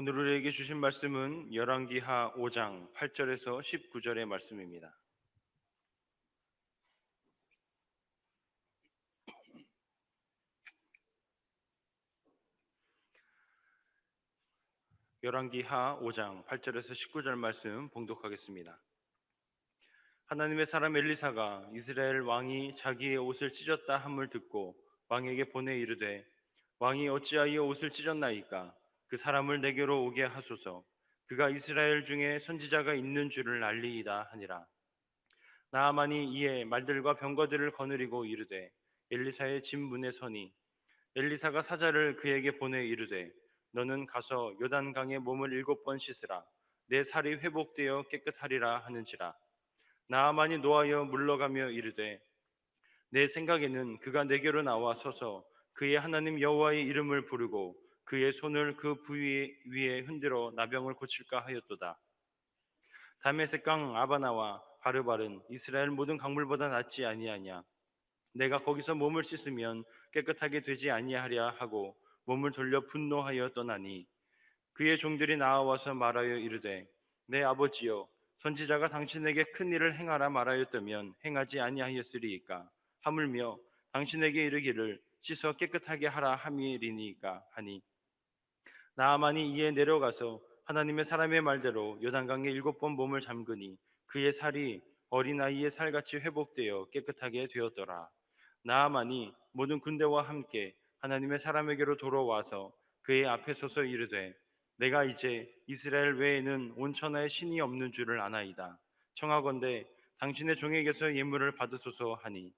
오늘 우리에게 주신 말씀은 열왕기하 5장 8절에서 19절의 말씀입니다. 열왕기하 5장 8절에서 19절 말씀 봉독하겠습니다. 하나님의 사람 엘리사가 이스라엘 왕이 자기의 옷을 찢었다 함을 듣고 왕에게 보내 이르되, 왕이 어찌하여 옷을 찢었나이까? 그 사람을 내게로 오게 하소서. 그가 이스라엘 중에 선지자가 있는 줄을 알리이다 하니라. 나아만이 이에 말들과 병거들을 거느리고 이르되 엘리사의 집 문에 서니, 엘리사가 사자를 그에게 보내 이르되, 너는 가서 요단강에 몸을 7번 씻으라. 내 살이 회복되어 깨끗하리라 하는지라. 나아만이 노하여 물러가며 이르되, 내 생각에는 그가 내게로 나와 서서 그의 하나님 여호와의 이름을 부르고 그의 손을 그 부위 위에 흔들어 나병을 고칠까 하였도다. 다메섹 강 아바나와 바르바른 이스라엘 모든 강물보다 낫지 아니하냐? 내가 거기서 몸을 씻으면 깨끗하게 되지 아니하랴 하고 몸을 돌려 분노하여 떠나니, 그의 종들이 나와서 말하여 이르되, 내 아버지여, 선지자가 당신에게 큰 일을 행하라 말하였다면 행하지 아니하였으리이까? 하물며 당신에게 이르기를 씻어 깨끗하게 하라 함이리니까 하니, 나아만이 이에 내려가서 하나님의 사람의 말대로 요단강에 7번 몸을 잠그니 그의 살이 어린아이의 살같이 회복되어 깨끗하게 되었더라. 나아만이 모든 군대와 함께 하나님의 사람에게로 돌아와서 그의 앞에 서서 이르되, 내가 이제 이스라엘 외에는 온 천하에 신이 없는 줄을 아나이다. 청하건대 당신의 종에게서 예물을 받으소서 하니,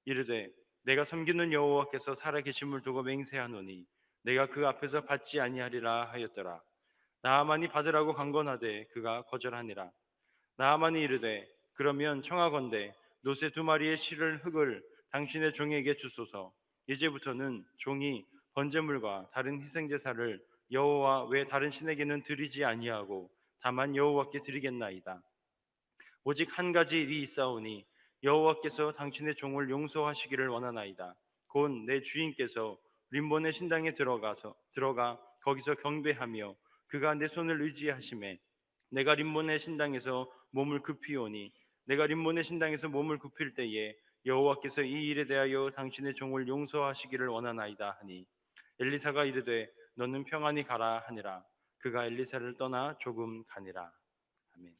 이르되, 내가 섬기는 여호와께서 살아계심을 두고 맹세하노니 내가 그 앞에서 받지 아니하리라 하였더라. 나아만이 받으라고 강건하되 그가 거절하니라. 나아만이 이르되, 그러면 청하건대 노새 2마리의 실을 흙을 당신의 종에게 주소서. 이제부터는 종이 번제물과 다른 희생제사를 여호와 외 다른 신에게는 드리지 아니하고 다만 여호와께 드리겠나이다. 오직 한 가지 일이 있사오니 여호와께서 당신의 종을 용서하시기를 원하나이다. 곧 내 주인께서 림본의 신당에 들어가 거기서 경배하며 그가 내 손을 의지하심에 내가 림본의 신당에서 몸을 굽히오니, 내가 림본의 신당에서 몸을 굽힐 때에 여호와께서 이 일에 대하여 당신의 종을 용서하시기를 원하나이다 하니, 엘리사가 이르되, 너는 평안히 가라 하니라. 그가 엘리사를 떠나 조금 가니라. 아멘.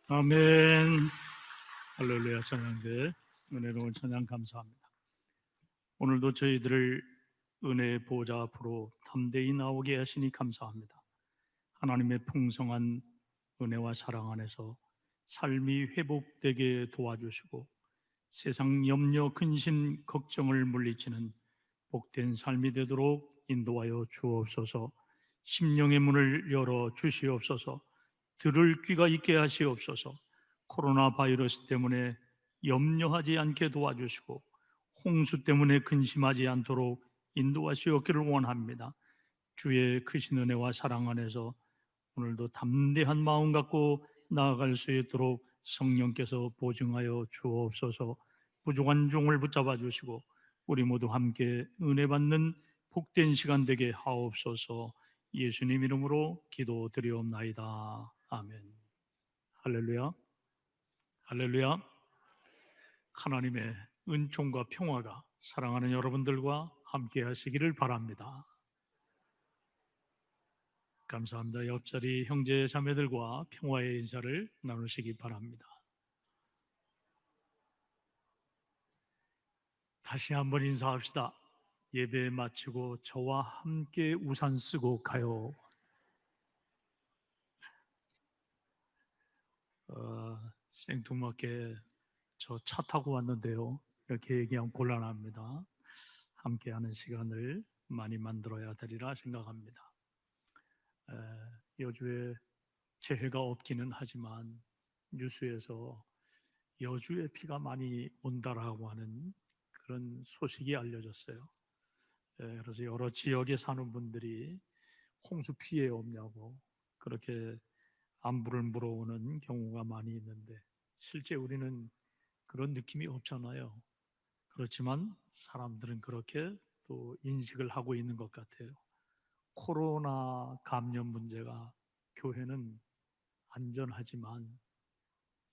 아멘. 할렐루야. 찬양대 은혜로운 찬양 감사합니다. 오늘도 저희들을 은혜의 보좌 앞으로 담대히 나오게 하시니 감사합니다. 하나님의 풍성한 은혜와 사랑 안에서 삶이 회복되게 도와주시고 세상 염려, 근심, 걱정을 물리치는 복된 삶이 되도록 인도하여 주옵소서. 심령의 문을 열어 주시옵소서. 들을 귀가 있게 하시옵소서. 코로나 바이러스 때문에 염려하지 않게 도와주시고 홍수 때문에 근심하지 않도록 인도하시옵기를 원합니다. 주의 크신 은혜와 사랑 안에서 오늘도 담대한 마음 갖고 나아갈 수 있도록 성령께서 보증하여 주옵소서. 부족한 종을 붙잡아 주시고 우리 모두 함께 은혜 받는 복된 시간 되게 하옵소서. 예수님 이름으로 기도드리옵나이다. 아멘. 할렐루야. 할렐루야. 하나님의 은총과 평화가 사랑하는 여러분들과 함께 하시기를 바랍니다. 감사합니다. 옆자리 형제 자매들과 평화의 인사를 나누시기 바랍니다. 다시 한번 인사합시다. 예배 마치고 저와 함께 우산 쓰고 가요. 생뚱맞게 저 차 타고 왔는데요. 이렇게 얘기하면 곤란합니다. 함께하는 시간을 많이 만들어야 되리라 생각합니다. 여주에 재해가 없기는 하지만 뉴스에서 여주에 비가 많이 온다라고 하는 그런 소식이 알려졌어요. 그래서 여러 지역에 사는 분들이 홍수 피해 없냐고 그렇게 안부를 물어오는 경우가 많이 있는데 실제 우리는 그런 느낌이 없잖아요. 그렇지만 사람들은 그렇게 또 인식을 하고 있는 것 같아요. 코로나 감염 문제가 교회는 안전하지만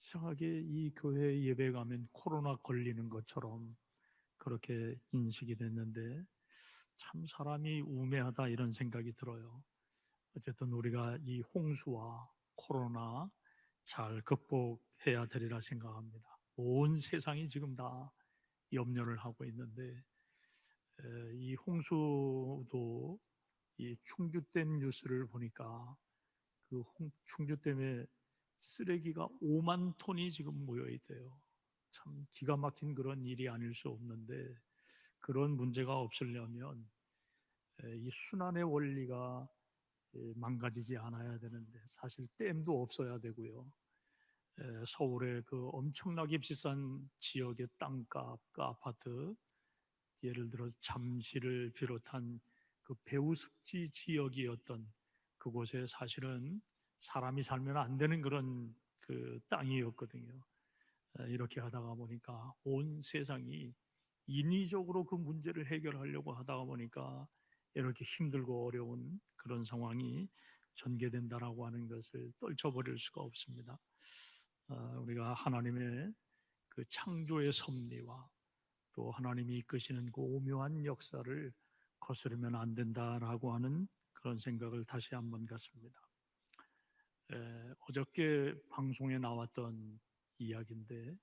이상하게 이 교회 예배 가면 코로나 걸리는 것처럼 그렇게 인식이 됐는데 참 사람이 우매하다 이런 생각이 들어요. 어쨌든 우리가 이 홍수와 코로나 잘 극복해야 되리라 생각합니다. 온 세상이 지금 다 염려를 하고 있는데 이 홍수도 이 충주댐 뉴스를 보니까 그 충주댐에 쓰레기가 5만 톤이 지금 모여 있대요. 참 기가 막힌 그런 일이 아닐 수 없는데 그런 문제가 없으려면 이 순환의 원리가 망가지지 않아야 되는데 사실 댐도 없어야 되고요. 서울의 그 엄청나게 비싼 지역의 땅값과 아파트, 예를 들어 잠실을 비롯한 그 배후습지 지역이었던 그곳에 사실은 사람이 살면 안 되는 그런 그 땅이었거든요. 이렇게 하다가 보니까 온 세상이 인위적으로 그 문제를 해결하려고 하다가 보니까 이렇게 힘들고 어려운 그런 상황이 전개된다라고 하는 것을 떨쳐버릴 수가 없습니다. 우리가 하나님의 그 창조의 섭리와 또 하나님이 이끄시는 그 오묘한 역사를 거스르면 안 된다라고 하는 그런 생각을 다시 한번 갖습니다. 어저께 방송에 나왔던 이야기인데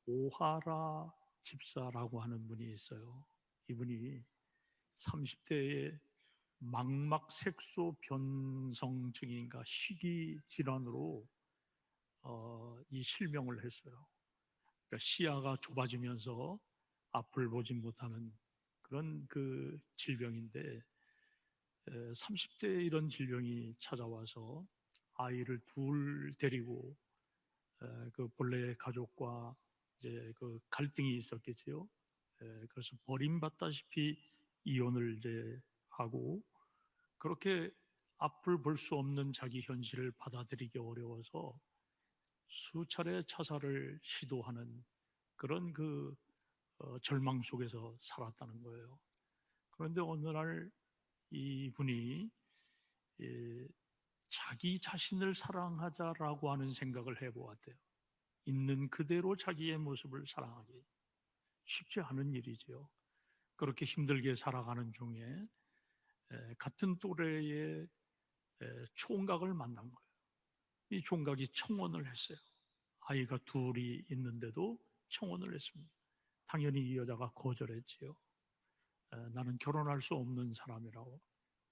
오하라 집사라고 하는 분이 있어요. 이분이 30대에 망막색소 변성증인가 희귀 질환으로 이 실명을 했어요. 그러니까 시야가 좁아지면서 앞을 보지 못하는 그런 그 질병인데 30대에 이런 질병이 찾아와서 아이를 둘 데리고 그 본래 가족과 이제 그 갈등이 있었겠지요. 그래서 버림받다시피 이혼을 이제 하고 그렇게 앞을 볼 수 없는 자기 현실을 받아들이기 어려워서 수차례 자살을 시도하는 그런 그 절망 속에서 살았다는 거예요. 그런데 어느 날 이분이 자기 자신을 사랑하자라고 하는 생각을 해보았대요. 있는 그대로 자기의 모습을 사랑하기 쉽지 않은 일이지요. 그렇게 힘들게 살아가는 중에 같은 또래의 총각을 만난 거예요. 이 총각이 청혼을 했어요. 아이가 둘이 있는데도 청혼을 했습니다. 당연히 이 여자가 거절했지요. 나는 결혼할 수 없는 사람이라고.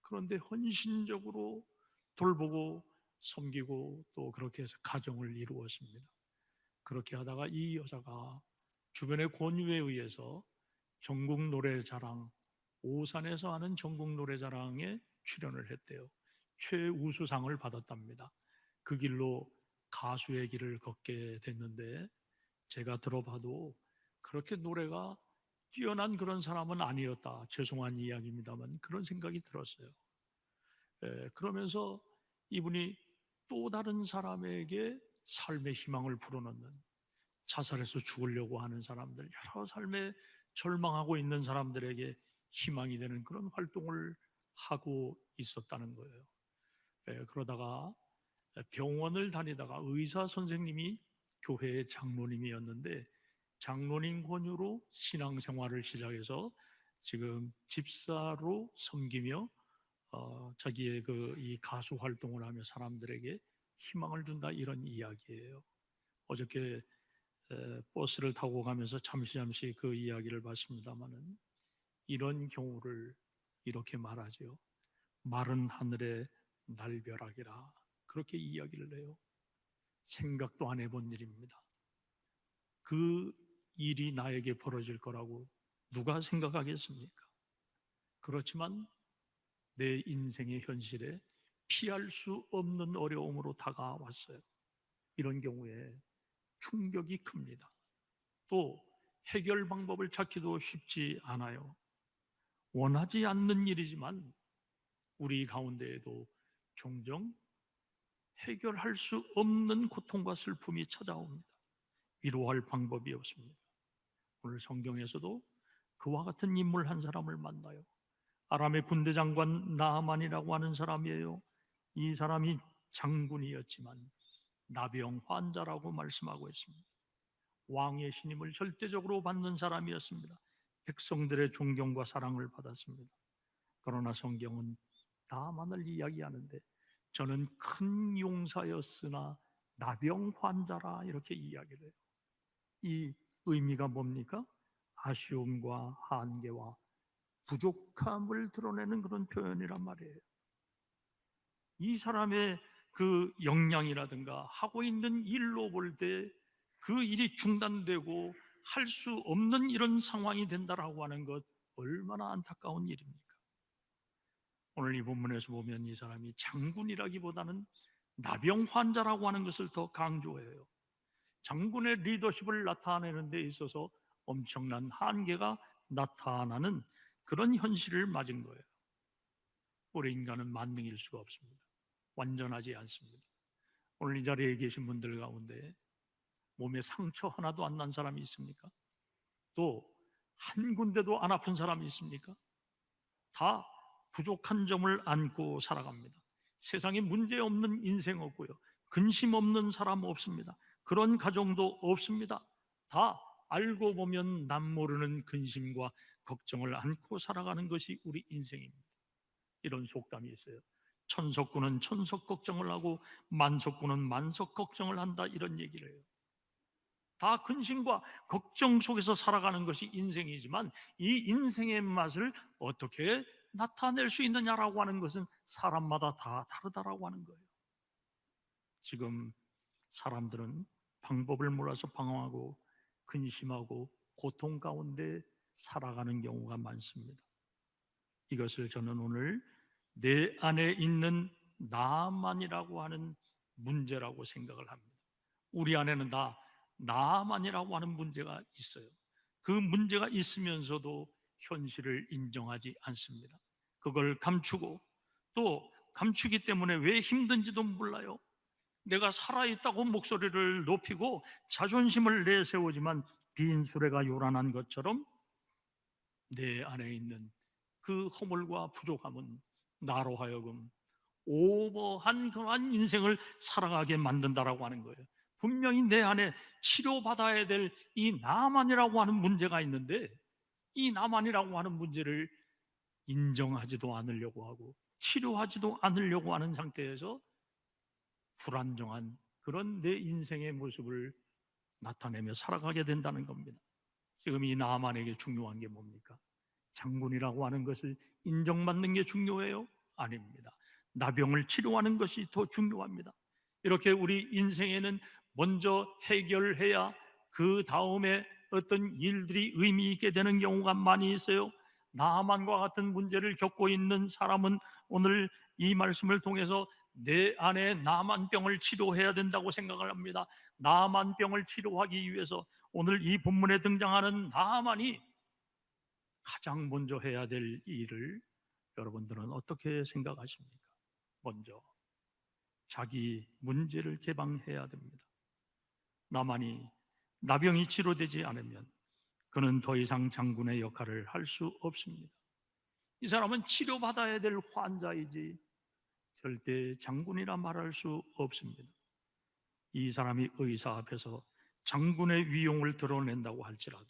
그런데 헌신적으로 돌보고 섬기고 또 그렇게 해서 가정을 이루었습니다. 그렇게 하다가 이 여자가 주변의 권유에 의해서 전국 노래자랑, 오산에서 하는 전국 노래자랑에 출연을 했대요. 최우수상을 받았답니다. 그 길로 가수의 길을 걷게 됐는데, 제가 들어봐도 그렇게 노래가 뛰어난 그런 사람은 아니었다. 죄송한 이야기입니다만 그런 생각이 들었어요. 그러면서 이분이 또 다른 사람에게 삶의 희망을 불어넣는, 자살해서 죽으려고 하는 사람들, 여러 삶에 절망하고 있는 사람들에게 희망이 되는 그런 활동을 하고 있었다는 거예요. 그러다가 병원을 다니다가 의사 선생님이 교회의 장로님이었는데, 장로님 권유로 신앙생활을 시작해서 지금 집사로 섬기며 자기의 이 가수 활동을 하며 사람들에게 희망을 준다, 이런 이야기예요. 어저께 버스를 타고 가면서 잠시 그 이야기를 봤습니다마는, 이런 경우를 이렇게 말하죠. 마른 하늘의 날벼락이라, 그렇게 이야기를 해요. 생각도 안 해본 일입니다. 그 일이 나에게 벌어질 거라고 누가 생각하겠습니까? 그렇지만 내 인생의 현실에 피할 수 없는 어려움으로 다가왔어요. 이런 경우에 충격이 큽니다. 또 해결 방법을 찾기도 쉽지 않아요. 원하지 않는 일이지만 우리 가운데에도 종종 해결할 수 없는 고통과 슬픔이 찾아옵니다. 위로할 방법이 없습니다. 오늘 성경에서도 그와 같은 인물 한 사람을 만나요. 아람의 군대 장관 나아만이라고 하는 사람이에요. 이 사람이 장군이었지만 나병 환자라고 말씀하고 있습니다. 왕의 신임을 절대적으로 받는 사람이었습니다. 백성들의 존경과 사랑을 받았습니다. 그러나 성경은 나만을 이야기하는데, 저는 큰 용사였으나 나병 환자라, 이렇게 이야기를 해요. 이 의미가 뭡니까? 아쉬움과 한계와 부족함을 드러내는 그런 표현이란 말이에요. 이 사람의 그 역량이라든가 하고 있는 일로 볼 때 그 일이 중단되고 할 수 없는 이런 상황이 된다라고 하는 것, 얼마나 안타까운 일입니까? 오늘 이 본문에서 보면 이 사람이 장군이라기보다는 나병 환자라고 하는 것을 더 강조해요. 장군의 리더십을 나타내는 데 있어서 엄청난 한계가 나타나는 그런 현실을 맞은 거예요. 우리 인간은 만능일 수가 없습니다. 완전하지 않습니다. 오늘 이 자리에 계신 분들 가운데 몸에 상처 하나도 안 난 사람이 있습니까? 또 한 군데도 안 아픈 사람이 있습니까? 다 부족한 점을 안고 살아갑니다. 세상에 문제 없는 인생 없고요, 근심 없는 사람 없습니다. 그런 가정도 없습니다. 다 알고 보면 남 모르는 근심과 걱정을 안고 살아가는 것이 우리 인생입니다. 이런 속담이 있어요. 천석군은 천석 걱정을 하고 만석군은 만석 걱정을 한다, 이런 얘기를 해요. 다 근심과 걱정 속에서 살아가는 것이 인생이지만, 이 인생의 맛을 어떻게 나타낼 수 있느냐라고 하는 것은 사람마다 다 다르다라고 하는 거예요. 지금 사람들은 방법을 몰라서 방황하고 근심하고 고통 가운데 살아가는 경우가 많습니다. 이것을 저는 오늘 내 안에 있는 나만이라고 하는 문제라고 생각을 합니다. 우리 안에는 다 나만이라고 하는 문제가 있어요. 그 문제가 있으면서도 현실을 인정하지 않습니다. 그걸 감추고, 또 감추기 때문에 왜 힘든지도 몰라요. 내가 살아있다고 목소리를 높이고 자존심을 내세우지만 빈 수레가 요란한 것처럼 내 안에 있는 그 허물과 부족함은 나로 하여금 오버한 그러한 인생을 살아가게 만든다라고 하는 거예요. 분명히 내 안에 치료받아야 될 이 나만이라고 하는 문제가 있는데, 이 나만이라고 하는 문제를 인정하지도 않으려고 하고 치료하지도 않으려고 하는 상태에서 불안정한 그런 내 인생의 모습을 나타내며 살아가게 된다는 겁니다. 지금 이 나아만에게 중요한 게 뭡니까? 장군이라고 하는 것을 인정받는 게 중요해요? 아닙니다. 나병을 치료하는 것이 더 중요합니다. 이렇게 우리 인생에는 먼저 해결해야 그 다음에 어떤 일들이 의미 있게 되는 경우가 많이 있어요. 나만과 같은 문제를 겪고 있는 사람은 오늘 이 말씀을 통해서 내 안에 나만병을 치료해야 된다고 생각을 합니다. 나만병을 치료하기 위해서 오늘 이 본문에 등장하는 나만이 가장 먼저 해야 될 일을 여러분들은 어떻게 생각하십니까? 먼저 자기 문제를 개방해야 됩니다. 나만이 나병이 치료되지 않으면 그는 더 이상 장군의 역할을 할 수 없습니다. 이 사람은 치료받아야 될 환자이지 절대 장군이라 말할 수 없습니다. 이 사람이 의사 앞에서 장군의 위용을 드러낸다고 할지라도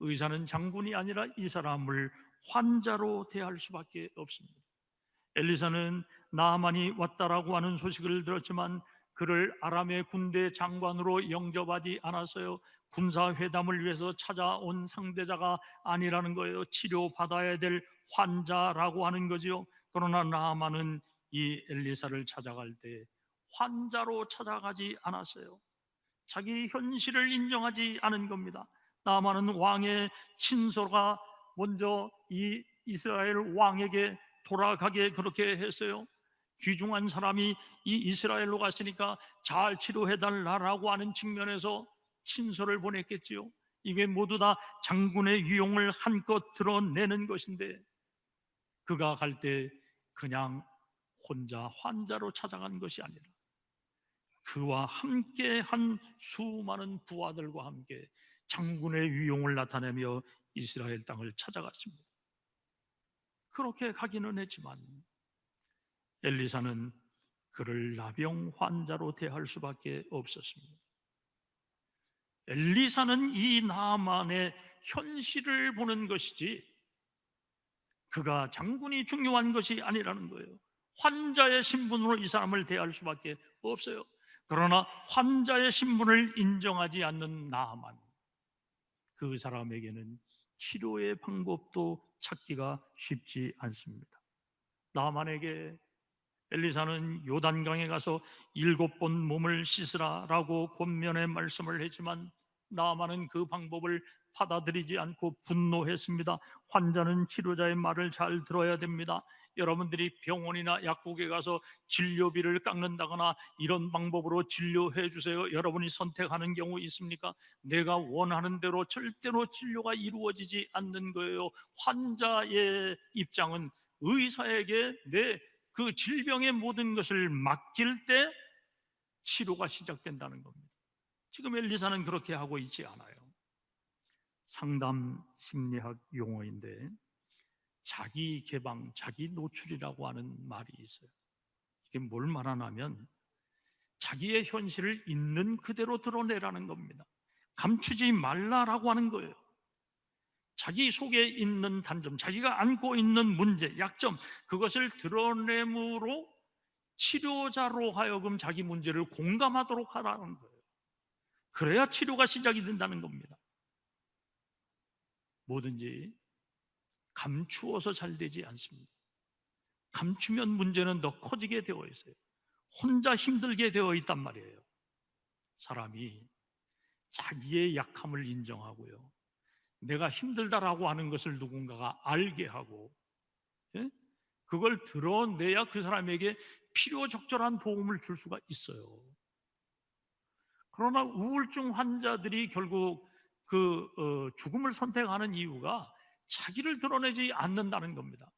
의사는 장군이 아니라 이 사람을 환자로 대할 수밖에 없습니다. 엘리사는 나아만이 왔다라고 하는 소식을 들었지만 그를 아람의 군대 장관으로 영접하지 않았어요. 군사회담을 위해서 찾아온 상대자가 아니라는 거예요. 치료받아야 될 환자라고 하는 거지요. 그러나 나아만은 이 엘리사를 찾아갈 때 환자로 찾아가지 않았어요. 자기 현실을 인정하지 않은 겁니다. 나아만은 왕의 친서가 먼저 이 이스라엘 왕에게 돌아가게 그렇게 했어요. 귀중한 사람이 이 이스라엘로 갔으니까 잘 치료해달라고 하는 측면에서 친서를 보냈겠지요. 이게 모두 다 장군의 위용을 한껏 드러내는 것인데 그가 갈 때 그냥 혼자 환자로 찾아간 것이 아니라 그와 함께 한 수많은 부하들과 함께 장군의 위용을 나타내며 이스라엘 땅을 찾아갔습니다. 그렇게 가기는 했지만 엘리사는 그를 나병 환자로 대할 수밖에 없었습니다. 엘리사는 이 나아만의 현실을 보는 것이지 그가 장군이 중요한 것이 아니라는 거예요. 환자의 신분으로 이 사람을 대할 수밖에 없어요. 그러나 환자의 신분을 인정하지 않는 나아만, 그 사람에게는 치료의 방법도 찾기가 쉽지 않습니다. 나아만에게 엘리사는 요단강에 가서 7번 몸을 씻으라라고 권면의 말씀을 했지만 나아만은 그 방법을 받아들이지 않고 분노했습니다. 환자는 치료자의 말을 잘 들어야 됩니다. 여러분들이 병원이나 약국에 가서 진료비를 깎는다거나 이런 방법으로 진료해 주세요, 여러분이 선택하는 경우 있습니까? 내가 원하는 대로 절대로 진료가 이루어지지 않는 거예요. 환자의 입장은 의사에게 그 질병의 모든 것을 맡길 때 치료가 시작된다는 겁니다. 지금 엘리사는 그렇게 하고 있지 않아요. 상담 심리학 용어인데 자기 개방, 자기 노출이라고 하는 말이 있어요. 이게 뭘 말하냐면 자기의 현실을 있는 그대로 드러내라는 겁니다. 감추지 말라라고 하는 거예요. 자기 속에 있는 단점, 자기가 안고 있는 문제, 약점, 그것을 드러내므로 치료자로 하여금 자기 문제를 공감하도록 하라는 거예요. 그래야 치료가 시작이 된다는 겁니다. 뭐든지 감추어서 잘 되지 않습니다. 감추면 문제는 더 커지게 되어 있어요. 혼자 힘들게 되어 있단 말이에요. 사람이 자기의 약함을 인정하고요, 내가 힘들다라고 하는 것을 누군가가 알게 하고, 예? 그걸 드러내야 그 사람에게 필요적절한 도움을 줄 수가 있어요. 그러나 우울증 환자들이 결국 죽음을 선택하는 이유가 자기를 드러내지 않는다는 겁니다.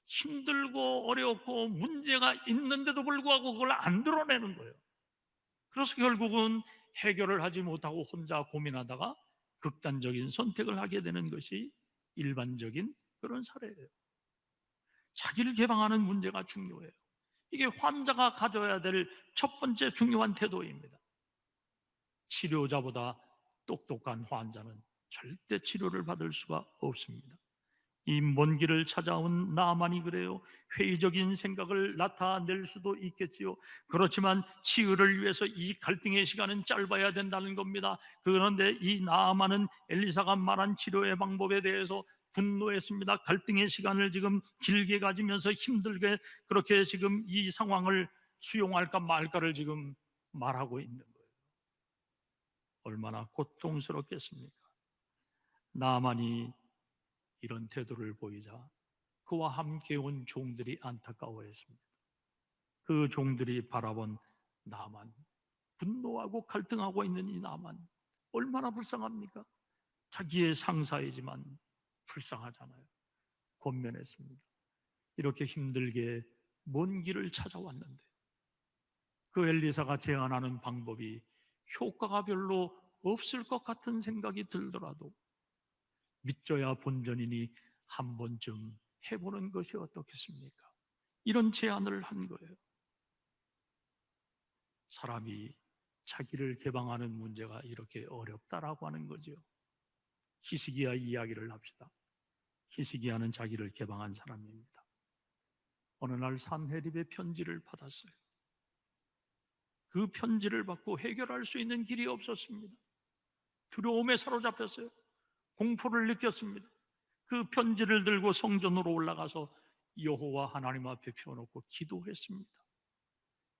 힘들고 어렵고 문제가 있는데도 불구하고 그걸 안 드러내는 거예요. 그래서 결국은 해결을 하지 못하고 혼자 고민하다가 극단적인 선택을 하게 되는 것이 일반적인 그런 사례예요. 자기를 개방하는 문제가 중요해요. 이게 환자가 가져야 될 첫 번째 중요한 태도입니다. 치료자보다 똑똑한 환자는 절대 치료를 받을 수가 없습니다. 이 먼 길을 찾아온 나만이 그래요. 회의적인 생각을 나타낼 수도 있겠지요. 그렇지만 치유를 위해서 이 갈등의 시간은 짧아야 된다는 겁니다. 그런데 이 나만은 엘리사가 말한 치료의 방법에 대해서 분노했습니다. 갈등의 시간을 지금 길게 가지면서 힘들게 그렇게 지금 이 상황을 수용할까 말까를 지금 말하고 있는 거예요. 얼마나 고통스럽겠습니까? 나만이 이런 태도를 보이자 그와 함께 온 종들이 안타까워했습니다. 그 종들이 바라본 나만, 분노하고 갈등하고 있는 이 나만 얼마나 불쌍합니까? 자기의 상사이지만 불쌍하잖아요. 권면했습니다. 이렇게 힘들게 먼 길을 찾아왔는데 그 엘리사가 제안하는 방법이 효과가 별로 없을 것 같은 생각이 들더라도 믿져야 본전이니 한 번쯤 해보는 것이 어떻겠습니까? 이런 제안을 한 거예요. 사람이 자기를 개방하는 문제가 이렇게 어렵다라고 하는 거죠. 히스기야 이야기를 합시다. 히스기야는 자기를 개방한 사람입니다. 어느 날 산헤립의 편지를 받았어요. 그 편지를 받고 해결할 수 있는 길이 없었습니다. 두려움에 사로잡혔어요. 공포를 느꼈습니다. 그 편지를 들고 성전으로 올라가서 여호와 하나님 앞에 펴놓고 기도했습니다.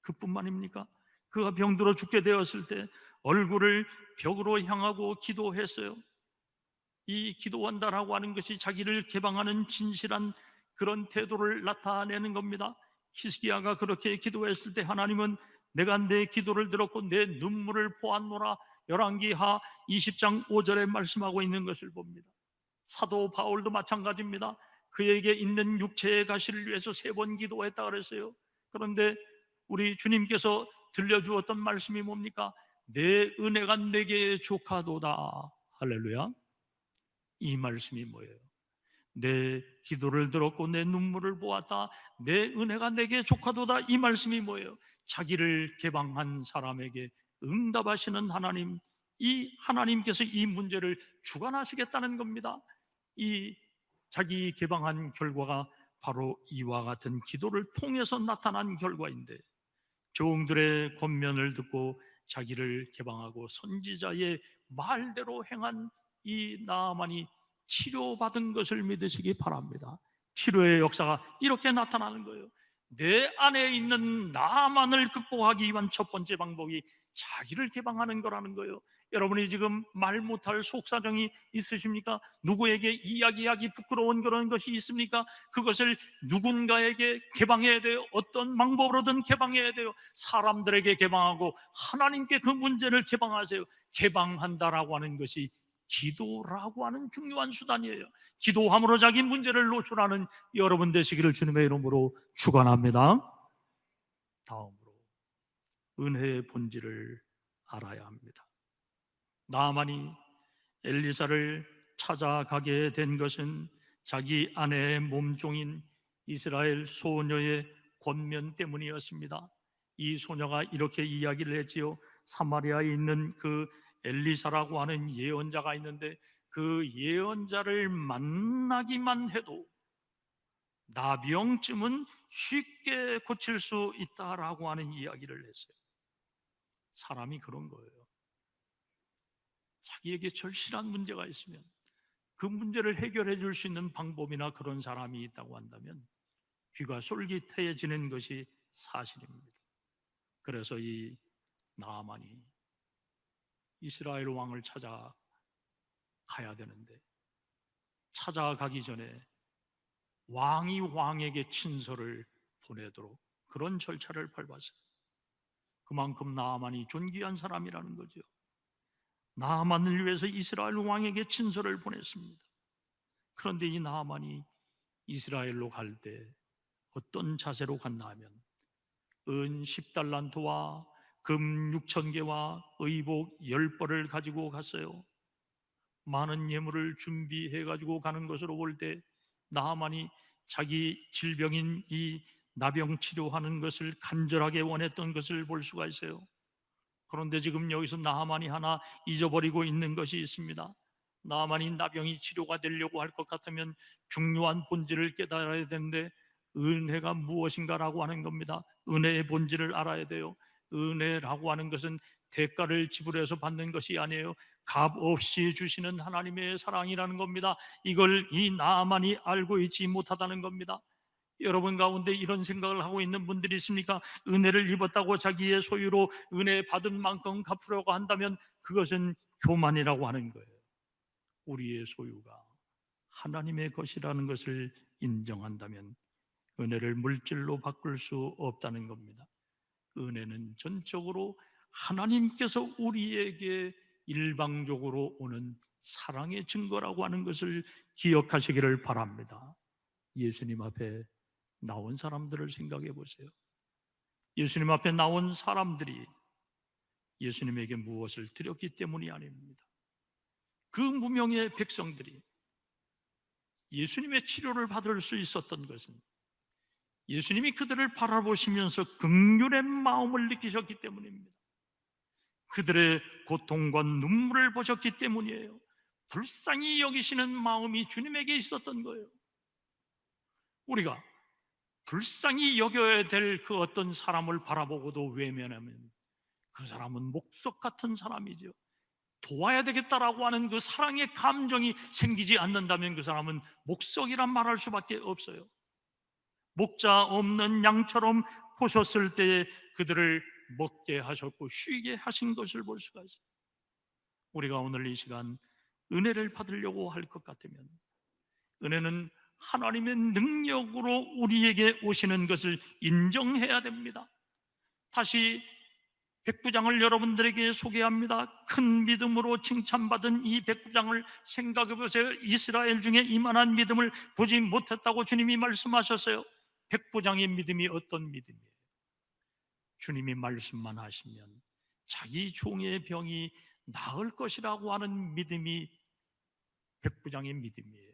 그뿐만입니까? 그가 병들어 죽게 되었을 때 얼굴을 벽으로 향하고 기도했어요. 이 기도한다라고 하는 것이 자기를 개방하는 진실한 그런 태도를 나타내는 겁니다. 히스기야가 그렇게 기도했을 때 하나님은 내가 내 기도를 들었고 내 눈물을 보았노라, 열왕기하 20장 5절에 말씀하고 있는 것을 봅니다. 사도 바울도 마찬가지입니다. 그에게 있는 육체의 가시를 위해서 3번 기도했다 그랬어요. 그런데 우리 주님께서 들려주었던 말씀이 뭡니까? 내 은혜가 내게 족하도다. 할렐루야. 이 말씀이 뭐예요? 내 기도를 들었고 내 눈물을 보았다, 내 은혜가 내게 족하도다. 이 말씀이 뭐예요? 자기를 개방한 사람에게 응답하시는 하나님, 이 하나님께서 이 문제를 주관하시겠다는 겁니다. 이 자기 개방한 결과가 바로 이와 같은 기도를 통해서 나타난 결과인데, 종들의 권면을 듣고 자기를 개방하고 선지자의 말대로 행한 이 나아만이 치료받은 것을 믿으시기 바랍니다. 치료의 역사가 이렇게 나타나는 거예요. 내 안에 있는 나만을 극복하기 위한 첫 번째 방법이 자기를 개방하는 거라는 거예요. 여러분이 지금 말 못할 속사정이 있으십니까? 누구에게 이야기하기 부끄러운 그런 것이 있습니까? 그것을 누군가에게 개방해야 돼요. 어떤 방법으로든 개방해야 돼요. 사람들에게 개방하고 하나님께 그 문제를 개방하세요. 개방한다라고 하는 것이 기도라고 하는 중요한 수단이에요. 기도함으로 자기 문제를 노출하는 여러분 되시기를 주님의 이름으로 축원합니다. 다음으로 은혜의 본질을 알아야 합니다. 나아만이 엘리사를 찾아가게 된 것은 자기 아내의 몸종인 이스라엘 소녀의 권면 때문이었습니다. 이 소녀가 이렇게 이야기를 했지요. 사마리아에 있는 그 엘리사라고 하는 예언자가 있는데 그 예언자를 만나기만 해도 나병쯤은 쉽게 고칠 수 있다라고 하는 이야기를 했어요. 사람이 그런 거예요. 자기에게 절실한 문제가 있으면 그 문제를 해결해 줄 수 있는 방법이나 그런 사람이 있다고 한다면 귀가 솔깃해지는 것이 사실입니다. 그래서 이 나아만이 이스라엘 왕을 찾아가야 되는데 찾아가기 전에 왕이 왕에게 친서를 보내도록 그런 절차를 밟았어요. 그만큼 나아만이 존귀한 사람이라는 거죠. 나아만을 위해서 이스라엘 왕에게 친서를 보냈습니다. 그런데 이 나아만이 이스라엘로 갈 때 어떤 자세로 갔나 하면 은 10달란트와 금 6,000개와 의복 10벌을 가지고 갔어요. 많은 예물을 준비해 가지고 가는 것으로 볼 때 나아만이 자기 질병인 이 나병 치료하는 것을 간절하게 원했던 것을 볼 수가 있어요. 그런데 지금 여기서 나아만이 하나 잊어버리고 있는 것이 있습니다. 나만이 나병이 치료가 되려고 할 것 같으면 중요한 본질을 깨달아야 되는데 은혜가 무엇인가라고 하는 겁니다. 은혜의 본질을 알아야 돼요. 은혜라고 하는 것은 대가를 지불해서 받는 것이 아니에요. 값 없이 주시는 하나님의 사랑이라는 겁니다. 이걸 이 나만이 알고 있지 못하다는 겁니다. 여러분 가운데 이런 생각을 하고 있는 분들이 있습니까? 은혜를 입었다고 자기의 소유로 은혜 받은 만큼 갚으려고 한다면 그것은 교만이라고 하는 거예요. 우리의 소유가 하나님의 것이라는 것을 인정한다면 은혜를 물질로 바꿀 수 없다는 겁니다. 은혜는 전적으로 하나님께서 우리에게 일방적으로 오는 사랑의 증거라고 하는 것을 기억하시기를 바랍니다. 예수님 앞에 나온 사람들을 생각해 보세요. 예수님 앞에 나온 사람들이 예수님에게 무엇을 드렸기 때문이 아닙니다. 그 무명의 백성들이 예수님의 치료를 받을 수 있었던 것은 예수님이 그들을 바라보시면서 긍휼의 마음을 느끼셨기 때문입니다. 그들의 고통과 눈물을 보셨기 때문이에요. 불쌍히 여기시는 마음이 주님에게 있었던 거예요. 우리가 불쌍히 여겨야 될 그 어떤 사람을 바라보고도 외면하면 그 사람은 목석 같은 사람이죠. 도와야 되겠다라고 하는 그 사랑의 감정이 생기지 않는다면 그 사람은 목석이란 말할 수밖에 없어요. 목자 없는 양처럼 보셨을 때에 그들을 먹게 하셨고 쉬게 하신 것을 볼 수가 있어요. 우리가 오늘 이 시간 은혜를 받으려고 할 것 같으면 은혜는 하나님의 능력으로 우리에게 오시는 것을 인정해야 됩니다. 다시 백부장을 여러분들에게 소개합니다. 큰 믿음으로 칭찬받은 이 백부장을 생각해 보세요. 이스라엘 중에 이만한 믿음을 보지 못했다고 주님이 말씀하셨어요. 백부장의 믿음이 어떤 믿음이에요? 주님이 말씀만 하시면 자기 종의 병이 나을 것이라고 하는 믿음이 백부장의 믿음이에요.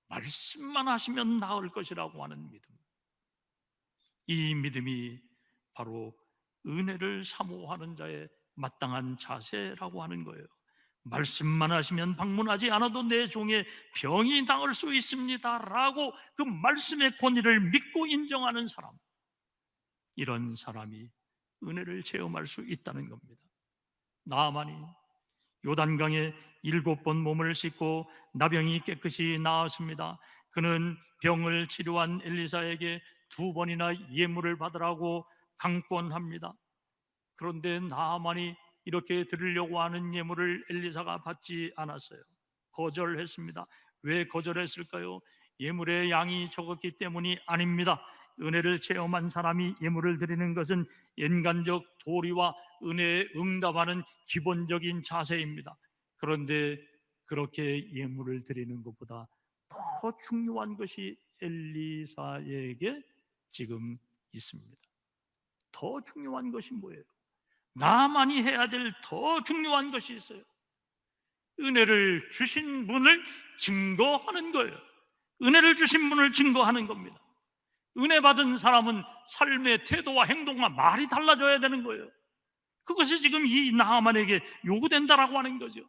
말씀만 하시면 나을 것이라고 하는 믿음. 이 믿음이 바로 은혜를 사모하는 자의 마땅한 자세라고 하는 거예요. 말씀만 하시면 방문하지 않아도 내 종의 병이 나을 수 있습니다 라고 그 말씀의 권위를 믿고 인정하는 사람, 이런 사람이 은혜를 체험할 수 있다는 겁니다. 나아만이 요단강에 7번 몸을 씻고 나병이 깨끗이 나았습니다. 그는 병을 치료한 엘리사에게 2번이나 예물을 받으라고 강권합니다. 그런데 나아만이 이렇게 드리려고 하는 예물을 엘리사가 받지 않았어요. 거절했습니다. 왜 거절했을까요? 예물의 양이 적었기 때문이 아닙니다. 은혜를 체험한 사람이 예물을 드리는 것은 인간적 도리와 은혜에 응답하는 기본적인 자세입니다. 그런데 그렇게 예물을 드리는 것보다 더 중요한 것이 엘리사에게 지금 있습니다. 더 중요한 것이 뭐예요? 나만이 해야 될 더 중요한 것이 있어요. 은혜를 주신 분을 증거하는 거예요. 은혜를 주신 분을 증거하는 겁니다. 은혜 받은 사람은 삶의 태도와 행동과 말이 달라져야 되는 거예요. 그것이 지금 이 나아만에게 요구된다라고 하는 거죠.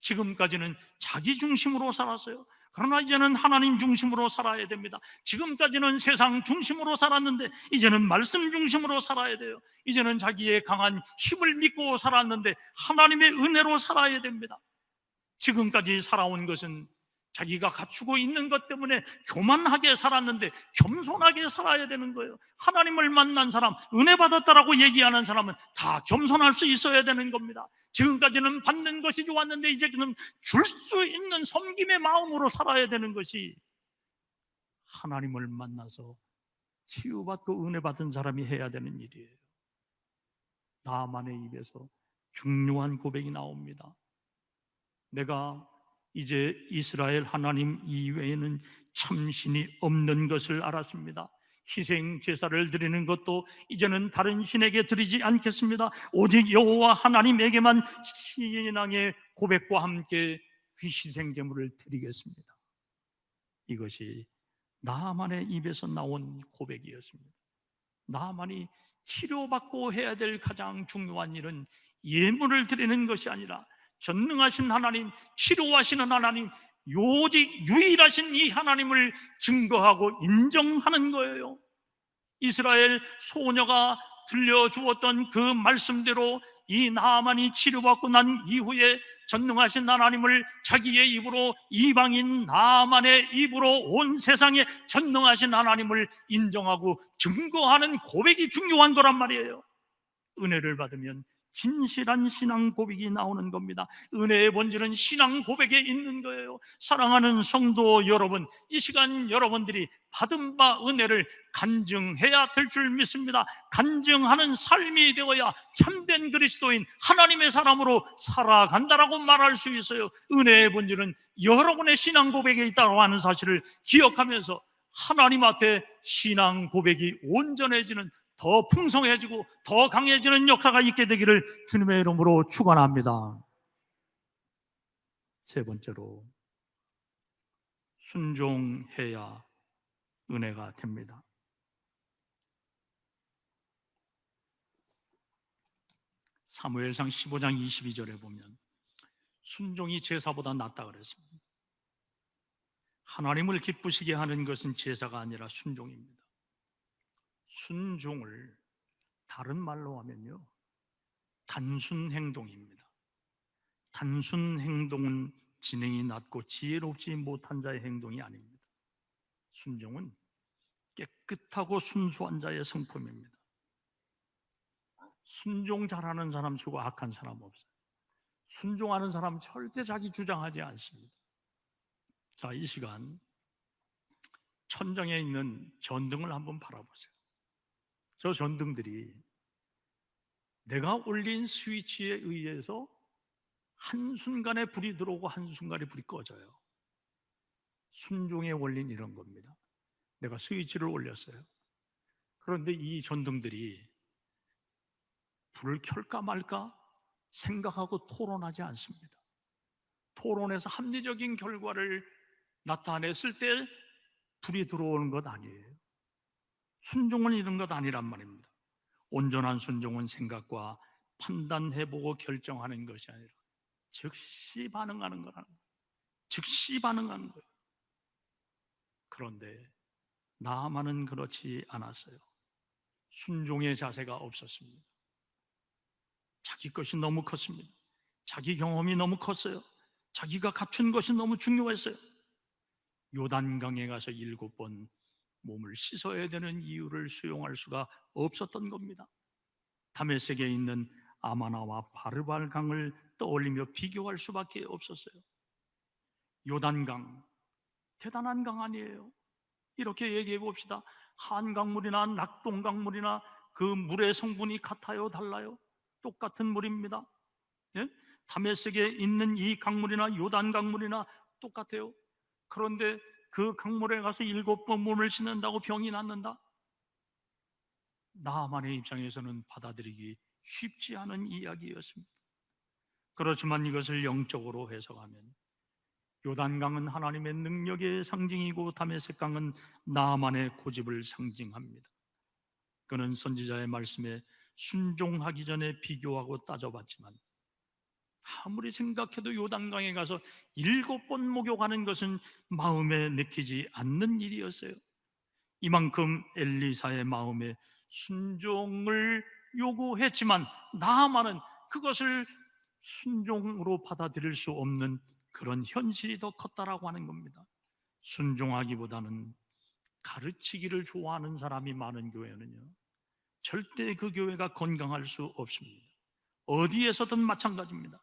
지금까지는 자기 중심으로 살았어요. 그러나 이제는 하나님 중심으로 살아야 됩니다. 지금까지는 세상 중심으로 살았는데 이제는 말씀 중심으로 살아야 돼요. 이제는 자기의 강한 힘을 믿고 살았는데 하나님의 은혜로 살아야 됩니다. 지금까지 살아온 것은 자기가 갖추고 있는 것 때문에 교만하게 살았는데 겸손하게 살아야 되는 거예요. 하나님을 만난 사람, 은혜 받았다라고 얘기하는 사람은 다 겸손할 수 있어야 되는 겁니다. 지금까지는 받는 것이 좋았는데 이제는 줄 수 있는 섬김의 마음으로 살아야 되는 것이 하나님을 만나서 치유받고 은혜 받은 사람이 해야 되는 일이에요. 나만의 입에서 중요한 고백이 나옵니다. 내가 이제 이스라엘 하나님 이외에는 참신이 없는 것을 알았습니다. 희생 제사를 드리는 것도 이제는 다른 신에게 드리지 않겠습니다. 오직 여호와 하나님에게만 신앙의 고백과 함께 그 희생 제물을 드리겠습니다. 이것이 나만의 입에서 나온 고백이었습니다. 나만이 치료받고 해야 될 가장 중요한 일은 예물을 드리는 것이 아니라 전능하신 하나님, 치료하시는 하나님, 오직 유일하신 이 하나님을 증거하고 인정하는 거예요. 이스라엘 소녀가 들려주었던 그 말씀대로 이 나아만이 치료받고 난 이후에 전능하신 하나님을 자기의 입으로, 이방인 나아만의 입으로 온 세상에 전능하신 하나님을 인정하고 증거하는 고백이 중요한 거란 말이에요. 은혜를 받으면 진실한 신앙 고백이 나오는 겁니다. 은혜의 본질은 신앙 고백에 있는 거예요. 사랑하는 성도 여러분, 이 시간 여러분들이 받은 바 은혜를 간증해야 될 줄 믿습니다. 간증하는 삶이 되어야 참된 그리스도인 하나님의 사람으로 살아간다라고 말할 수 있어요. 은혜의 본질은 여러분의 신앙 고백에 있다고 하는 사실을 기억하면서 하나님 앞에 신앙 고백이 온전해지는, 더 풍성해지고 더 강해지는 역사가 있게 되기를 주님의 이름으로 축원합니다. 세 번째로, 순종해야 은혜가 됩니다. 사무엘상 15장 22절에 보면 순종이 제사보다 낫다 그랬습니다. 하나님을 기쁘시게 하는 것은 제사가 아니라 순종입니다. 순종을 다른 말로 하면요, 단순 행동입니다. 단순 행동은 지능이 낮고 지혜롭지 못한 자의 행동이 아닙니다. 순종은 깨끗하고 순수한 자의 성품입니다. 순종 잘하는 사람 치고 악한 사람 없어요. 순종하는 사람 절대 자기 주장하지 않습니다. 자, 이 시간 천장에 있는 전등을 한번 바라보세요. 저 전등들이 내가 올린 스위치에 의해서 한순간에 불이 들어오고 한순간에 불이 꺼져요. 순종의 원리는 이런 겁니다. 내가 스위치를 올렸어요. 그런데 이 전등들이 불을 켤까 말까 생각하고 토론하지 않습니다. 토론해서 합리적인 결과를 나타냈을 때 불이 들어오는 것 아니에요. 순종은 이런 것 아니란 말입니다. 온전한 순종은 생각과 판단해보고 결정하는 것이 아니라 즉시 반응하는 거라는 거예요. 즉시 반응하는 거예요. 그런데 나아만은 그렇지 않았어요. 순종의 자세가 없었습니다. 자기 것이 너무 컸습니다. 자기 경험이 너무 컸어요. 자기가 갖춘 것이 너무 중요했어요. 요단강에 가서 7번 몸을 씻어야 되는 이유를 수용할 수가 없었던 겁니다. 다메섹에 있는 아마나와 바르발 강을 떠올리며 비교할 수밖에 없었어요. 요단강, 대단한 강 아니에요? 이렇게 얘기해 봅시다. 한강물이나 낙동강물이나 그 물의 성분이 같아요? 달라요? 똑같은 물입니다. 예? 다메섹에 있는 이 강물이나 요단 강물이나 똑같아요. 그런데 그 강물에 가서 7번 몸을 씻는다고 병이 낫는다? 나만의 입장에서는 받아들이기 쉽지 않은 이야기였습니다. 그렇지만 이것을 영적으로 해석하면 요단강은 하나님의 능력의 상징이고 다메섹강은 나만의 고집을 상징합니다. 그는 선지자의 말씀에 순종하기 전에 비교하고 따져봤지만 아무리 생각해도 요단강에 가서 7번 목욕하는 것은 마음에 내키지 않는 일이었어요. 이만큼 엘리사의 마음에 순종을 요구했지만 나아만은 그것을 순종으로 받아들일 수 없는 그런 현실이 더 컸다라고 하는 겁니다. 순종하기보다는 가르치기를 좋아하는 사람이 많은 교회는요, 절대 그 교회가 건강할 수 없습니다. 어디에서든 마찬가지입니다.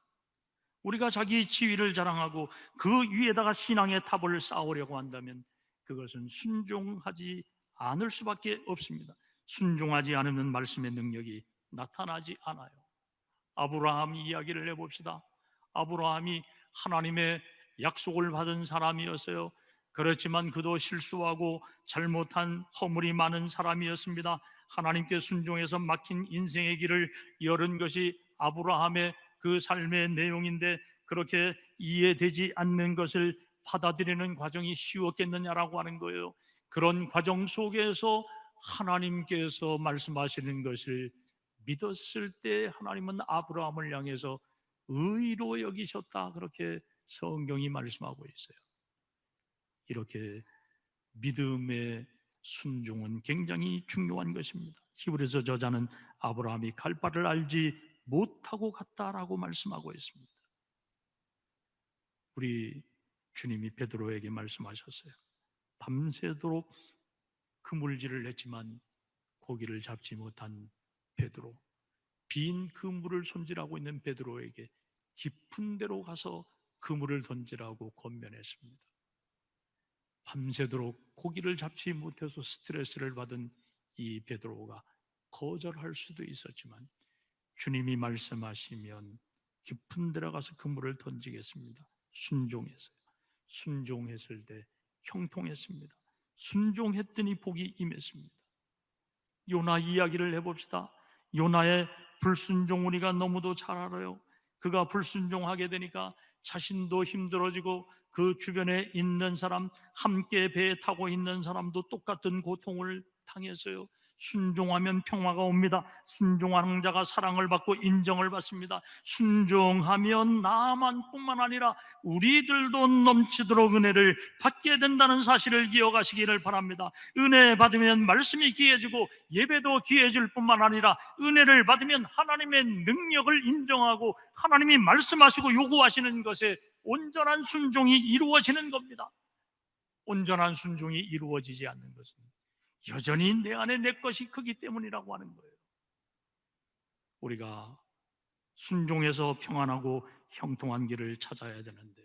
우리가 자기 지위를 자랑하고 그 위에다가 신앙의 탑을 쌓으려고 한다면 그것은 순종하지 않을 수밖에 없습니다. 순종하지 않으면 말씀의 능력이 나타나지 않아요. 아브라함 이야기를 해봅시다. 아브라함이 하나님의 약속을 받은 사람이었어요. 그렇지만 그도 실수하고 잘못한 허물이 많은 사람이었습니다. 하나님께 순종해서 막힌 인생의 길을 열은 것이 아브라함의 그 삶의 내용인데 그렇게 이해되지 않는 것을 받아들이는 과정이 쉬웠겠느냐라고 하는 거예요. 그런 과정 속에서 하나님께서 말씀하시는 것을 믿었을 때 하나님은 아브라함을 향해서 의로 여기셨다, 그렇게 성경이 말씀하고 있어요. 이렇게 믿음의 순종은 굉장히 중요한 것입니다. 히브리서 저자는 아브라함이 갈 바를 알지 못하고 갔다라고 말씀하고 있습니다. 우리 주님이 베드로에게 말씀하셨어요. 밤새도록 그물질을 했지만 고기를 잡지 못한 베드로, 빈 그물을 손질하고 있는 베드로에게 깊은 데로 가서 그물을 던지라고 권면했습니다. 밤새도록 고기를 잡지 못해서 스트레스를 받은 이 베드로가 거절할 수도 있었지만 주님이 말씀하시면 깊은 데로 가서 그물을 던지겠습니다. 순종했어요. 순종했을 때 형통했습니다. 순종했더니 복이 임했습니다. 요나 이야기를 해봅시다. 요나의 불순종 우리가 너무도 잘 알아요. 그가 불순종하게 되니까 자신도 힘들어지고 그 주변에 있는 사람, 함께 배에 타고 있는 사람도 똑같은 고통을 당했어요. 순종하면 평화가 옵니다. 순종하는 자가 사랑을 받고 인정을 받습니다. 순종하면 나만뿐만 아니라 우리들도 넘치도록 은혜를 받게 된다는 사실을 기억하시기를 바랍니다. 은혜 받으면 말씀이 귀해지고 예배도 귀해질 뿐만 아니라 은혜를 받으면 하나님의 능력을 인정하고 하나님이 말씀하시고 요구하시는 것에 온전한 순종이 이루어지는 겁니다. 온전한 순종이 이루어지지 않는 것은 여전히 내 안에 내 것이 크기 때문이라고 하는 거예요. 우리가 순종해서 평안하고 형통한 길을 찾아야 되는데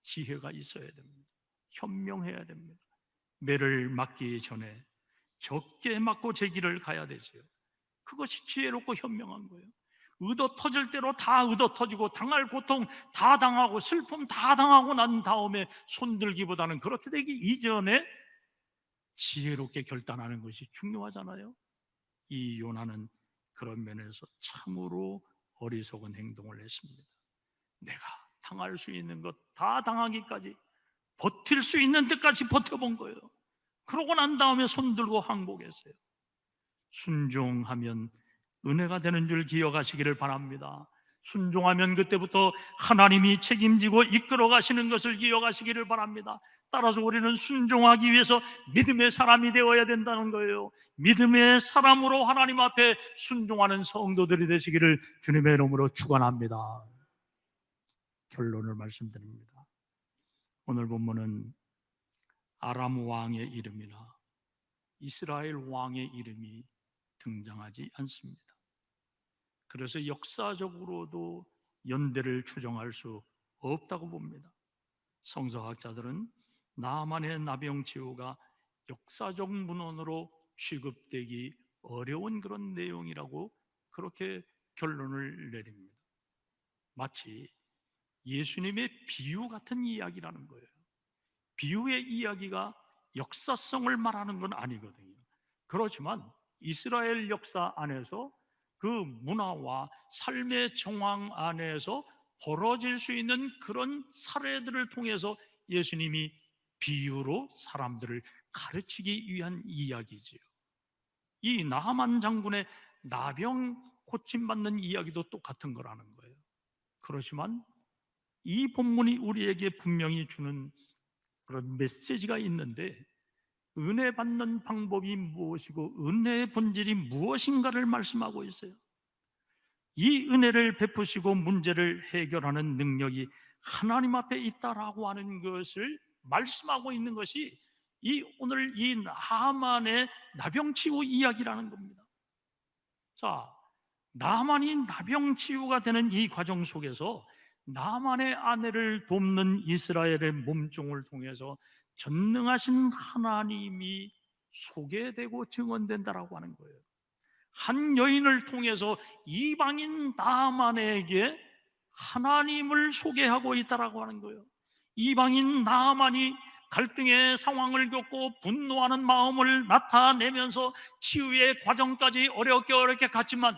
지혜가 있어야 됩니다. 현명해야 됩니다. 매를 맞기 전에 적게 맞고 제 길을 가야 되지요. 그것이 지혜롭고 현명한 거예요. 의도 터질 대로 다 의도 터지고 당할 고통 다 당하고 슬픔 다 당하고 난 다음에 손들기보다는 그렇게 되기 이전에 지혜롭게 결단하는 것이 중요하잖아요. 이 요나는 그런 면에서 참으로 어리석은 행동을 했습니다. 내가 당할 수 있는 것 다 당하기까지 버틸 수 있는 데까지 버텨본 거예요. 그러고 난 다음에 손들고 항복했어요. 순종하면 은혜가 되는 줄 기억하시기를 바랍니다. 순종하면 그때부터 하나님이 책임지고 이끌어 가시는 것을 기억하시기를 바랍니다. 따라서 우리는 순종하기 위해서 믿음의 사람이 되어야 된다는 거예요. 믿음의 사람으로 하나님 앞에 순종하는 성도들이 되시기를 주님의 이름으로 축원합니다. 결론을 말씀드립니다. 오늘 본문은 아람 왕의 이름이나 이스라엘 왕의 이름이 등장하지 않습니다. 그래서 역사적으로도 연대를 추정할 수 없다고 봅니다. 성서학자들은 나만의 나병치유가 역사적 문헌으로 취급되기 어려운 그런 내용이라고 그렇게 결론을 내립니다. 마치 예수님의 비유 같은 이야기라는 거예요. 비유의 이야기가 역사성을 말하는 건 아니거든요. 그렇지만 이스라엘 역사 안에서 그 문화와 삶의 정황 안에서 벌어질 수 있는 그런 사례들을 통해서 예수님이 비유로 사람들을 가르치기 위한 이야기지요. 이 나하만 장군의 나병 고침받는 이야기도 똑같은 거라는 거예요. 그렇지만 이 본문이 우리에게 분명히 주는 그런 메시지가 있는데, 은혜 받는 방법이 무엇이고 은혜의 본질이 무엇인가를 말씀하고 있어요. 이 은혜를 베푸시고 문제를 해결하는 능력이 하나님 앞에 있다라고 하는 것을 말씀하고 있는 것이 오늘 이 나만의 나병치유 이야기라는 겁니다. 자, 나만이 나병치유가 되는 이 과정 속에서 나만의 아내를 돕는 이스라엘의 몸종을 통해서 전능하신 하나님이 소개되고 증언된다라고 하는 거예요. 한 여인을 통해서 이방인 나만에게 하나님을 소개하고 있다라고 하는 거예요. 이방인 나만이 갈등의 상황을 겪고 분노하는 마음을 나타내면서 치유의 과정까지 어렵게 갔지만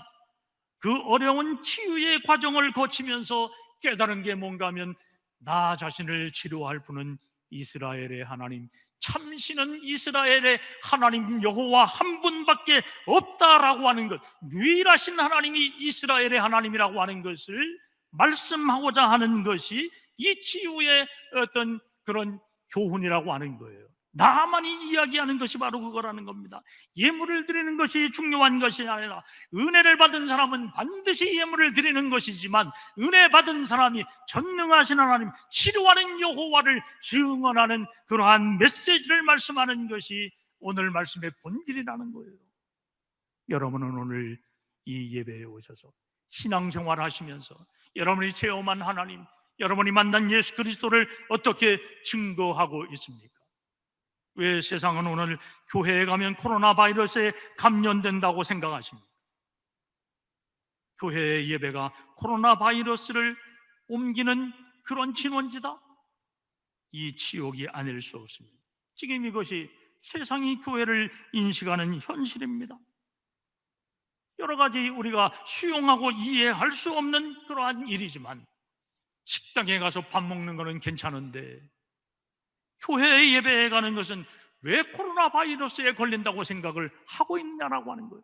그 어려운 치유의 과정을 거치면서 깨달은 게 뭔가 하면 나 자신을 치료할 분은 이스라엘의 하나님, 참신은 이스라엘의 하나님 여호와 한 분밖에 없다라고 하는 것, 유일하신 하나님이 이스라엘의 하나님이라고 하는 것을 말씀하고자 하는 것이 이 치유의 어떤 그런 교훈이라고 하는 거예요. 나만이 이야기하는 것이 바로 그거라는 겁니다. 예물을 드리는 것이 중요한 것이 아니라 은혜를 받은 사람은 반드시 예물을 드리는 것이지만 은혜 받은 사람이 전능하신 하나님, 치료하는 여호와를 증언하는 그러한 메시지를 말씀하는 것이 오늘 말씀의 본질이라는 거예요. 여러분은 오늘 이 예배에 오셔서 신앙생활 하시면서 여러분이 체험한 하나님, 여러분이 만난 예수 그리스도를 어떻게 증거하고 있습니까? 왜 세상은 오늘 교회에 가면 코로나 바이러스에 감염된다고 생각하십니까? 교회의 예배가 코로나 바이러스를 옮기는 그런 진원지다? 이 치욕이 아닐 수 없습니다. 지금 이것이 세상이 교회를 인식하는 현실입니다. 여러 가지 우리가 수용하고 이해할 수 없는 그러한 일이지만 식당에 가서 밥 먹는 것은 괜찮은데 교회의 예배에 가는 것은 왜 코로나 바이러스에 걸린다고 생각을 하고 있냐라고 하는 거예요.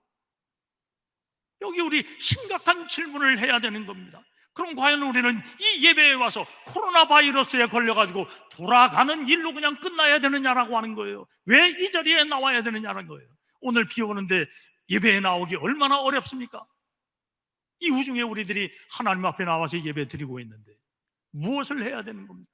여기 우리 심각한 질문을 해야 되는 겁니다. 그럼 과연 우리는 이 예배에 와서 코로나 바이러스에 걸려가지고 돌아가는 일로 그냥 끝나야 되느냐라고 하는 거예요. 왜 이 자리에 나와야 되느냐는 거예요. 오늘 비 오는데 예배에 나오기 얼마나 어렵습니까? 이 우중에 우리들이 하나님 앞에 나와서 예배 드리고 있는데 무엇을 해야 되는 겁니까?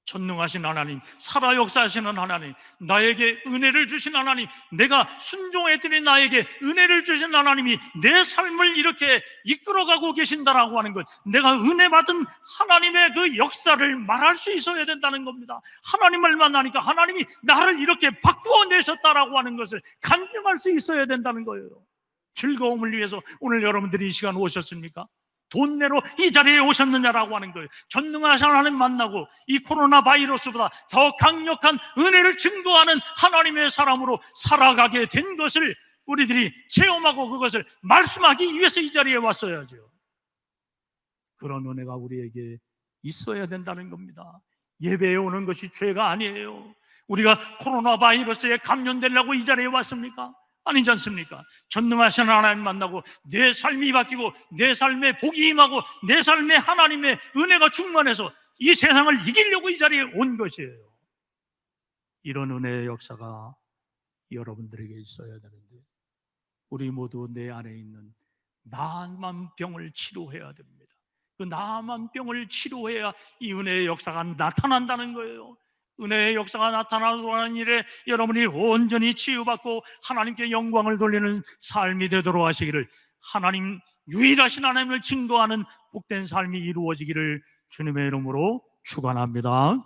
전능하신 하나님, 살아 역사하시는 하나님, 나에게 은혜를 주신 하나님, 내가 순종했더니 나에게 은혜를 주신 하나님이 내 삶을 이렇게 이끌어가고 계신다라고 하는 것, 내가 은혜 받은 하나님의 그 역사를 말할 수 있어야 된다는 겁니다. 하나님을 만나니까 하나님이 나를 이렇게 바꾸어 내셨다라고 하는 것을 간증할 수 있어야 된다는 거예요. 즐거움을 위해서 오늘 여러분들이 이 시간 오셨습니까? 돈 내러 이 자리에 오셨느냐라고 하는 거예요. 전능하신 하나님 만나고 이 코로나 바이러스보다 더 강력한 은혜를 증거하는 하나님의 사람으로 살아가게 된 것을 우리들이 체험하고 그것을 말씀하기 위해서 이 자리에 왔어야죠. 그런 은혜가 우리에게 있어야 된다는 겁니다. 예배에 오는 것이 죄가 아니에요. 우리가 코로나 바이러스에 감염되려고 이 자리에 왔습니까? 아니지 않습니까? 전능하신 하나님 만나고 내 삶이 바뀌고 내 삶에 복이 임하고 내 삶에 하나님의 은혜가 충만해서 이 세상을 이기려고 이 자리에 온 것이에요. 이런 은혜의 역사가 여러분들에게 있어야 되는데 우리 모두 내 안에 있는 나만 병을 치료해야 됩니다. 그 나만 병을 치료해야 이 은혜의 역사가 나타난다는 거예요. 은혜의 역사가 나타나는 일에 여러분이 온전히 치유받고 하나님께 영광을 돌리는 삶이 되도록 하시기를, 하나님 유일하신 하나님을 증거하는 복된 삶이 이루어지기를 주님의 이름으로 축원합니다.